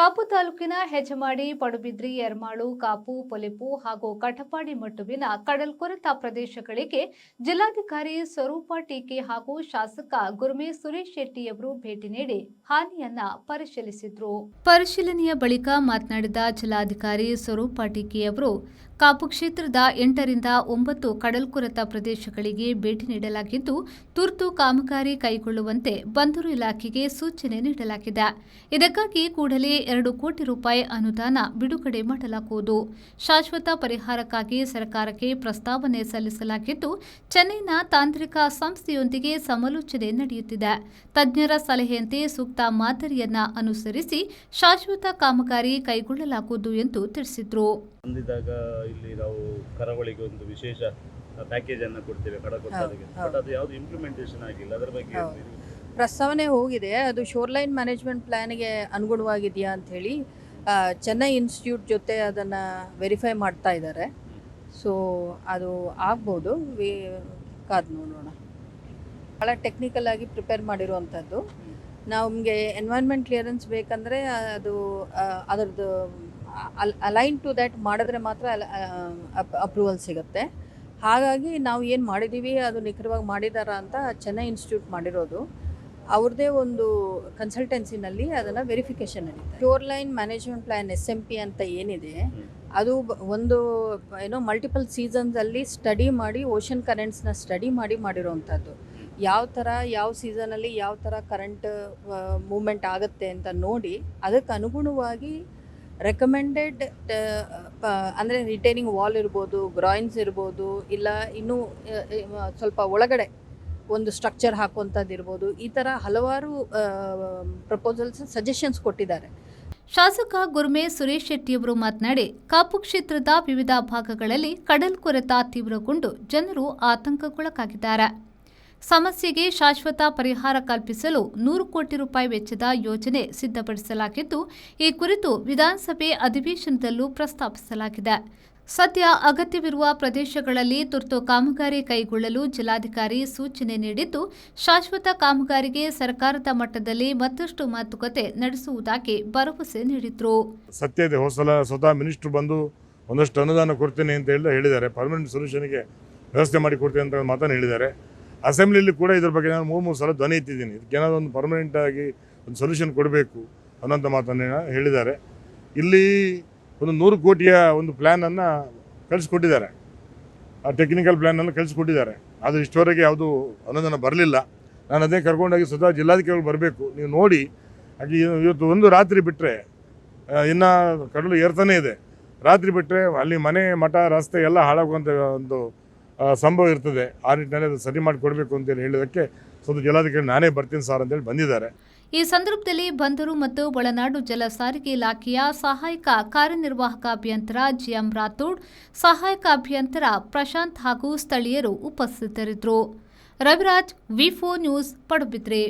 ಕಾಪು ತಾಲೂಕಿನ ಹೆಜಮಾಡಿ, ಪಡುಬಿದ್ರಿ, ಯರ್ಮಾಳು, ಕಾಪು, ಪೊಲಿಪು ಹಾಗೂ ಕಟಪಾಡಿ ಮಟ್ಟುವಿನ ಕಡಲ್ಕೊರೆತ ಪ್ರದೇಶಗಳಿಗೆ ಜಿಲ್ಲಾಧಿಕಾರಿ ಸ್ವರೂಪ ಟೀಕೆ ಹಾಗೂ ಶಾಸಕ ಗುರ್ಮೆ ಸುರೇಶ್ ಶೆಟ್ಟಿಯವರು ಭೇಟಿ ನೀಡಿ ಹಾನಿಯನ್ನ ಪರಿಶೀಲಿಸಿದರು. ಪರಿಶೀಲನೆಯ ಬಳಿಕ ಮಾತನಾಡಿದ ಜಿಲ್ಲಾಧಿಕಾರಿ ಸ್ವರೂಪ ಟೀಕೆಯವರು ಕಾಪು ಕ್ಷೇತ್ರದ 8 ರಿಂದ 9 ಕಡಲ್ಕೊರೆತ ಪ್ರದೇಶಗಳಿಗೆ ಭೇಟಿ ನೀಡಲಾಗಿದ್ದು, ತುರ್ತು ಕಾಮಗಾರಿ ಕೈಗೊಳ್ಳುವಂತೆ ಬಂದರು ಇಲಾಖೆಗೆ ಸೂಚನೆ ನೀಡಲಾಗಿದೆ. ಇದಕ್ಕಾಗಿ ಕೂಡಲೇ 2 ಕೋಟಿ ರೂಪಾಯಿ ಅನುದಾನ ಬಿಡುಗಡೆ ಮಾಡಲಾಗುವುದು. ಶಾಶ್ವತ ಪರಿಹಾರಕ್ಕಾಗಿ ಸರ್ಕಾರಕ್ಕೆ ಪ್ರಸ್ತಾವನೆ ಸಲ್ಲಿಸಲಾಗಿದ್ದು, ಚೆನ್ನೈನ ತಾಂತ್ರಿಕ ಸಂಸ್ಥೆಯೊಂದಿಗೆ ಸಮಾಲೋಚನೆ ನಡೆಯುತ್ತಿದೆ. ತಜ್ಞರ ಸಲಹೆಯಂತೆ ಸೂಕ್ತ ಮಾದರಿಯನ್ನ ಅನುಸರಿಸಿ ಶಾಶ್ವತ ಕಾಮಗಾರಿ ಕೈಗೊಳ್ಳಲಾಗುವುದು ಎಂದು ತಿಳಿಸಿದರು. ಇಲ್ಲಿ ನಾವು ಕರಾವಳಿಗೆ ಒಂದು ವಿಶೇಷ ಪ್ಯಾಕೇಜ್ ಅನ್ನು ಕೊಡ್ತೇವೆ ಕಡಲ್ಕೊರೆತಕ್ಕೆ. ಬಟ್ ಅದು ಯಾವುದು ಇಂಪ್ಲಿಮೆಂಟೇಷನ್ ಆಗಿಲ್ಲ. ಅದರ ಬಗ್ಗೆ ಪ್ರಸ್ತಾವನೆ ಹೋಗಿದೆ. ಅದು ಶೋರ್ಲೈನ್ ಮ್ಯಾನೇಜ್ಮೆಂಟ್ ಪ್ಲಾನ್ಗೆ ಅನುಗುಣವಾಗಿದೆಯಾ ಅಂತ ಹೇಳಿ ಚೆನ್ನೈ ಇನ್ಸ್ಟಿಟ್ಯೂಟ್ ಜೊತೆ ಅದನ್ನು ವೆರಿಫೈ ಮಾಡ್ತಾ ಇದ್ದಾರೆ. ಸೊ ಅದು ಆಗ್ಬೋದು, ಕಾದು ನೋಡೋಣ. ಭಾಳ ಟೆಕ್ನಿಕಲ್ ಆಗಿ ಪ್ರಿಪೇರ್ ಮಾಡಿರುವಂಥದ್ದು. ನಮಗೆ ಎನ್ವೈರ್ನ್ಮೆಂಟ್ ಕ್ಲಿಯರೆನ್ಸ್ ಬೇಕಂದರೆ ಅದು ಅದರದ್ದು ಅಲೈನ್ ಟು ದ್ಯಾಟ್ ಮಾಡಿದ್ರೆ ಮಾತ್ರ ಅಪ್ರೂವಲ್ ಸಿಗುತ್ತೆ. ಹಾಗಾಗಿ ನಾವು ಏನು ಮಾಡಿದ್ದೀವಿ ಅದು ನಿಖರವಾಗಿ ಮಾಡಿದಾರ ಅಂತ ಚೆನ್ನೈ ಇನ್ಸ್ಟಿಟ್ಯೂಟ್ ಮಾಡಿರೋದು. ಅವ್ರದ್ದೇ ಒಂದು ಕನ್ಸಲ್ಟೆನ್ಸಿನಲ್ಲಿ ಅದನ್ನು ವೆರಿಫಿಕೇಷನ್ ನಡೀತಾರೆ. ಶೋರ್ಲೈನ್ ಮ್ಯಾನೇಜ್ಮೆಂಟ್ ಪ್ಲ್ಯಾನ್ SMP ಅಂತ ಏನಿದೆ, ಅದು ಒಂದು ಮಲ್ಟಿಪಲ್ ಸೀಸನ್ಸಲ್ಲಿ ಸ್ಟಡಿ ಮಾಡಿ ಓಷನ್ ಕರೆಂಟ್ಸ್ನ ಸ್ಟಡಿ ಮಾಡಿರೋವಂಥದ್ದು. ಯಾವ ಥರ ಯಾವ ಸೀಸನಲ್ಲಿ ಯಾವ ಥರ ಕರೆಂಟ್ ಮೂವ್ಮೆಂಟ್ ಆಗುತ್ತೆ ಅಂತ ನೋಡಿ ಅದಕ್ಕೆ ಅನುಗುಣವಾಗಿ ರೆಕಮೆಂಡೆಡ್ ಅಂದರೆ ರಿಟೈನಿಂಗ್ ವಾಲ್ ಇರ್ಬೋದು, ಗ್ರಾಯಿನ್ಸ್ ಇರ್ಬೋದು, ಇಲ್ಲ ಇನ್ನೂ ಸ್ವಲ್ಪ ಒಳಗಡೆ ಒಂದು ಸ್ಟ್ರಕ್ಚರ್ ಹಾಕುವಂಥದ್ದು ಇರ್ಬೋದು. ಈ ಥರ ಹಲವಾರು ಪ್ರಪೋಸಲ್ಸ್ ಸಜೆಷನ್ಸ್ ಕೊಟ್ಟಿದ್ದಾರೆ. ಶಾಸಕ ಗುರ್ಮೆ ಸುರೇಶ್ ಶೆಟ್ಟಿಯವರು ಮಾತನಾಡಿ, ಕಾಪು ಕ್ಷೇತ್ರದ ವಿವಿಧ ಭಾಗಗಳಲ್ಲಿ ಕಡಲ್ಕೊರೆತ ತೀವ್ರಗೊಂಡು ಜನರು ಆತಂಕಕ್ಕೊಳಗಾಗಿದ್ದಾರೆ. ಸಮಸ್ಯೆಗೆ ಶಾಶ್ವತ ಪರಿಹಾರ ಕಲ್ಪಿಸಲು 100 ಕೋಟಿ ರೂಪಾಯಿ ವೆಚ್ಚದ ಯೋಜನೆ ಸಿದ್ಧಪಡಿಸಲಾಗಿದ್ದು, ಈ ಕುರಿತು ವಿಧಾನಸಭೆ ಅಧಿವೇಶನದಲ್ಲೂ ಪ್ರಸ್ತಾಪಿಸಲಾಗಿದೆ. ಸದ್ಯ ಅಗತ್ಯವಿರುವ ಪ್ರದೇಶಗಳಲ್ಲಿ ತುರ್ತು ಕಾಮಗಾರಿ ಕೈಗೊಳ್ಳಲು ಜಿಲ್ಲಾಧಿಕಾರಿ ಸೂಚನೆ ನೀಡಿದ್ದು, ಶಾಶ್ವತ ಕಾಮಗಾರಿಗೆ ಸರ್ಕಾರದ ಮಟ್ಟದಲ್ಲಿ ಮತ್ತಷ್ಟು ಮಾತುಕತೆ ನಡೆಸುವುದಾಗಿ ಭರವಸೆ ನೀಡಿದರು. ಸತ್ಯ ಇದೆ, ಹೋಸಲ ಸ್ವತಃ ಮಿನಿಸ್ಟರ್ ಬಂದು ಒಂದಷ್ಟು ಅನುದಾನ ಕೊಡ್ತೇನೆ ಅಂತ ಹೇಳಿದ್ದಾರೆ. ಪರ್ಮನೆಂಟ್ ಸೊಲ್ಯೂಷನ್ಗೆ ವ್ಯವಸ್ಥೆ ಮಾಡಿ ಕೊಡ್ತೇನೆ ಅಂತ ಮಾತನ್ನು ಹೇಳಿದ್ದಾರೆ. ಅಸೆಂಬ್ಲಿಯಲ್ಲಿ ಕೂಡ ಇದ್ರ ಬಗ್ಗೆ ನಾನು 3 ಸಲ ಧ್ವನಿ ಎತ್ತಿದ್ದೀನಿ. ಇದಕ್ಕೇನಾದ್ರು ಒಂದು ಪರ್ಮನೆಂಟ್ ಆಗಿ ಒಂದು ಸೊಲ್ಯೂಷನ್ ಕೊಡಬೇಕು ಅನ್ನೋಂಥ ಮಾತನ್ನು ಹೇಳಿದ್ದಾರೆ. ಇಲ್ಲಿ ಒಂದು 100 ಕೋಟಿಯ ಒಂದು ಪ್ಲ್ಯಾನನ್ನು ಕಳಿಸ್ಕೊಟ್ಟಿದ್ದಾರೆ. ಆ ಟೆಕ್ನಿಕಲ್ ಪ್ಲ್ಯಾನನ್ನು ಕಳಿಸ್ಕೊಟ್ಟಿದ್ದಾರೆ. ಆದರೆ ಇಷ್ಟವರೆಗೆ ಯಾವುದು ಅನುದಾನ ಬರಲಿಲ್ಲ. ನಾನು ಅದೇ ಕರ್ಕೊಂಡೋಗಿ ಸ್ವತಃ ಜಿಲ್ಲಾಧಿಕಾರಿಗಳು ಬರಬೇಕು, ನೀವು ನೋಡಿ. ಹಾಗೆ ಇವತ್ತು ಒಂದು ರಾತ್ರಿ ಬಿಟ್ಟರೆ ಇನ್ನು ಕಡಲು ಏರ್ತಾನೇ ಇದೆ. ರಾತ್ರಿ ಬಿಟ್ಟರೆ ಅಲ್ಲಿ ಮನೆ, ಮಠ, ರಸ್ತೆ ಎಲ್ಲ ಹಾಳಾಗುವಂಥ ಒಂದು ಸಂಭವ ಇರ್ತದೆ. ಆ ನಿಟ್ಟಿನಲ್ಲಿ ಅದು ಸರಿ ಮಾಡಿ ಕೊಡಬೇಕು ಅಂತೇಳಿ ಹೇಳಿದಕ್ಕೆ ಸ್ವತಃ ಜಿಲ್ಲಾಧಿಕಾರಿ ನಾನೇ ಬರ್ತೀನಿ ಸರ್ ಅಂತೇಳಿ ಬಂದಿದ್ದಾರೆ. ಈ ಸಂದರ್ಭದಲ್ಲಿ ಬಂದರು ಮತ್ತು ಒಳನಾಡು ಜಲ ಸಾರಿಗೆ ಇಲಾಖೆಯ ಸಹಾಯಕ ಕಾರ್ಯನಿರ್ವಾಹಕ ಅಭಿಯಂತರ GM ರಾಥೋಡ್, ಸಹಾಯಕ ಅಭಿಯಂತರ ಪ್ರಶಾಂತ್ ಹಾಗೂ ಸ್ಥಳೀಯರು ಉಪಸ್ಥಿತರಿದ್ದರು. Raviraj, V4 news, Padubidri.